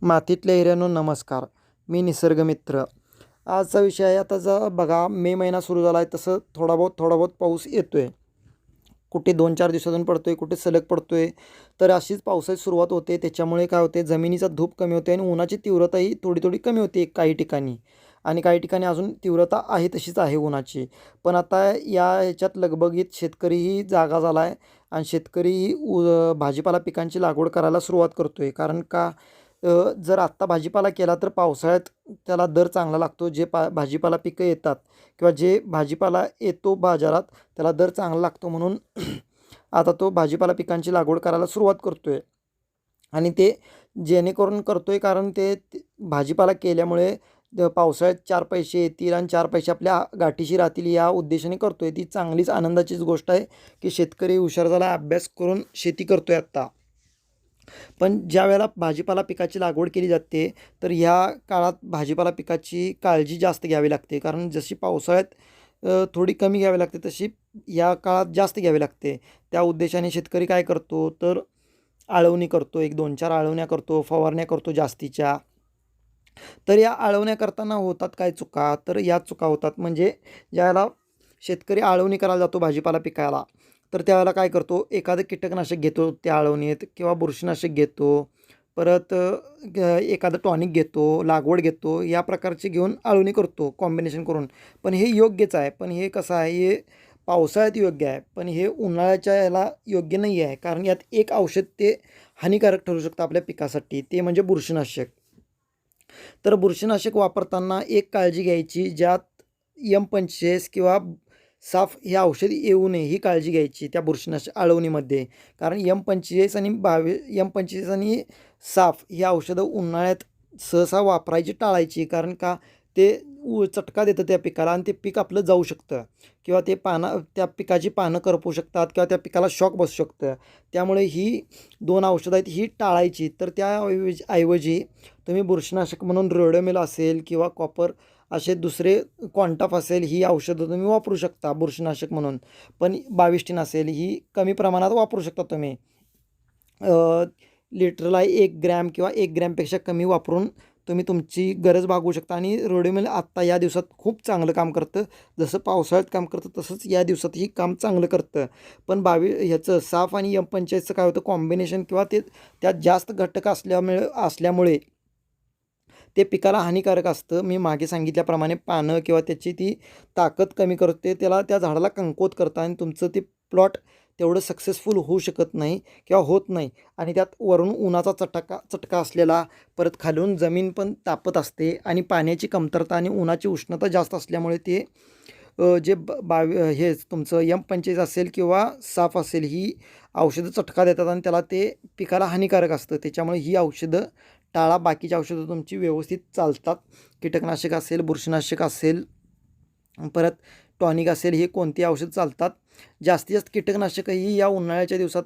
मातीतल्या हिऱ्यानो नमस्कार. मी निसर्गमित्र. आजचा विषय आहे, आता बघा मे महिना सुरू झाला आहे, तसं थोडा बहुत पाऊस येतो आहे. कुठे 2-4 दिवसातून पडतो आहे, कुठे सलग पडतो आहे. तर अशीच पावसाची सुरुवात होते. त्याच्यामुळे काय होते, जमिनीचा धूप कमी होते आणि उन्हाची तीव्रताही थोडी कमी होते काही ठिकाणी. आणि काही ठिकाणी अजून तीव्रता आहे तशीच आहे उन्हाची. पण आता या ह्याच्यात लगबगीत शेतकरीही जागा झाला आहे आणि शेतकरी भाजीपाला पिकांची लागवड करायला सुरुवात करतो आहे. कारण का, जर आत्ता भाजीपाला केला तर पावसाळ्यात त्याला दर चांगला लागतो. जे भाजीपाला पिकं येतात किंवा जे भाजीपाला येतो बाजारात त्याला दर चांगला लागतो, म्हणून आता तो भाजीपाला पिकांची लागवड करायला सुरुवात करतो आहे. आणि ते जेणेकरून करतो आहे कारण भाजीपाला केल्यामुळे पावसाळ्यात 4 पैसे येतील आणि 4 पैसे आपल्या गाठीशी राहतील या उद्देशाने करतो आहे. ती चांगलीच आनंदाचीच गोष्ट आहे की शेतकरी हुशार झाला, अभ्यास करून शेती करतो आहे आत्ता. पण ज्यावेळेला भाजीपाला पिकाची लागवड केली जाते, तर ह्या काळात भाजीपाला पिकाची काळजी जास्त घ्यावी लागते. कारण जशी पावसाळ्यात थोडी कमी घ्यावी लागते, तशी या काळात जास्त घ्यावी लागते. त्या उद्देशाने शेतकरी काय करतो, तर आळवणी करतो, 1-2-4 आळवण्या करतो, फवारण्या करतो जास्तीच्या. तर या आळवण्या करताना होतात काय चुका, तर या चुका होतात म्हणजे ज्यावेळेला शेतकरी आळवणी करायला जातो भाजीपाला पिकाला, तर त्यावेळेला काय करतो, एखादं कीटकनाशक घेतो त्या आळवणीत किंवा बुरशीनाशक घेतो. परत एखादं टॉनिक घेतो, लागवड घेतो, या प्रकारचे घेऊन आळवणी करतो कॉम्बिनेशन करून. पण हे योग्यच आहे. पण हे कसं आहे, हे पावसाळ्यात योग्य आहे, पण हे उन्हाळ्याच्या याला योग्य नाही आहे. कारण यात एक औषध ते हानिकारक ठरू शकतं आपल्या पिकासाठी, ते म्हणजे बुरशीनाशक. तर बुरशीनाशक वापरताना एक काळजी घ्यायची, ज्यात M45 किंवा साफ हे औषध येऊ नये ही काळजी घ्यायची त्या बुरशीनाशक आळवणीमध्ये. कारण M25 आणि साफ ही औषधं उन्हाळ्यात सहसा वापरायची टाळायची. कारण का, ते चटका देतं त्या पिकाला आणि ते पीक आपलं जाऊ शकतं किंवा त्या पिकाची पानं करपू शकतात किंवा त्या पिकाला शॉक बसू शकतं. त्यामुळे ही 2 औषधं आहेत ही टाळायची. तर ऐवजी तुम्ही बुरशीनाशक म्हणून रोडेमेल असेल किंवा कॉपर असे दुसरे क्वांटाफ असेल, ही औषधं तुम्ही वापरू शकता बुरशीनाशक म्हणून. पण 22 असेल ही कमी प्रमाणात वापरू शकता तुम्ही. लिटरला 1 ग्रॅम किंवा 1 ग्रॅमपेक्षा कमी वापरून तुम्ही तुमची गरज भागवू शकता. आणि रोडेमेल आत्ता या दिवसात खूप चांगलं काम करतं. जसं पावसाळ्यात काम करतं तसंच या दिवसातही काम चांगलं करतं. पण ह्याचं साफ आणि M45चं काय होतं, कॉम्बिनेशन किंवा त्यात जास्त घटक असल्यामुळे ते पिकाला हानिकारक असतं. मी मागे सांगितल्याप्रमाणे पानं किंवा त्याची ती ताकद कमी करते, त्या झाडाला कमकुवत करतं आणि तुमचं ते प्लॉट तेवढं सक्सेसफुल होऊ शकत नाही किंवा होत नाही. आणि त्यात वरून उन्हाचा चटका असलेला, परत खालून जमीन पण तापत असते आणि पाण्याची कमतरता आणि उन्हाची उष्णता जास्त असल्यामुळे ते जे हेच तुमचं M45 असेल किंवा साफ असेल ही औषधं चटका देतात आणि ते पिकाला हानिकारक असतं. त्याच्यामुळे ही औषधं टाळा. बाकीची औषधं तुमची व्यवस्थित चालतात. कीटकनाशक असेल, बुरशीनाशक असेल, परत टॉनिक असेल, हे कोणती औषध चालतात. जास्तीत जास्त कीटकनाशकही या उन्हाळ्याच्या दिवसात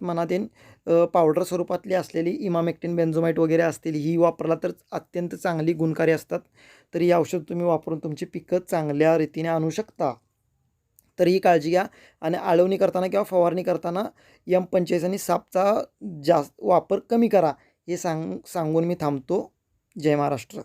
पावडर स्वरूपातली असलेली इमामेक्टिन, बेन्झोमाइट वगैरे असतील ही वापरला तर अत्यंत चांगली गुणकारी असतात. तर ही औषध तुम्ही वापरून तुमची पिकं चांगल्या रीतीने आणू शकता. तर ही काळजी घ्या. आणि आळवणी करताना किंवा फवारणी करताना M45 आणि सापचा वापर कमी करा. हे सांगून मी थांबतो. जय महाराष्ट्र.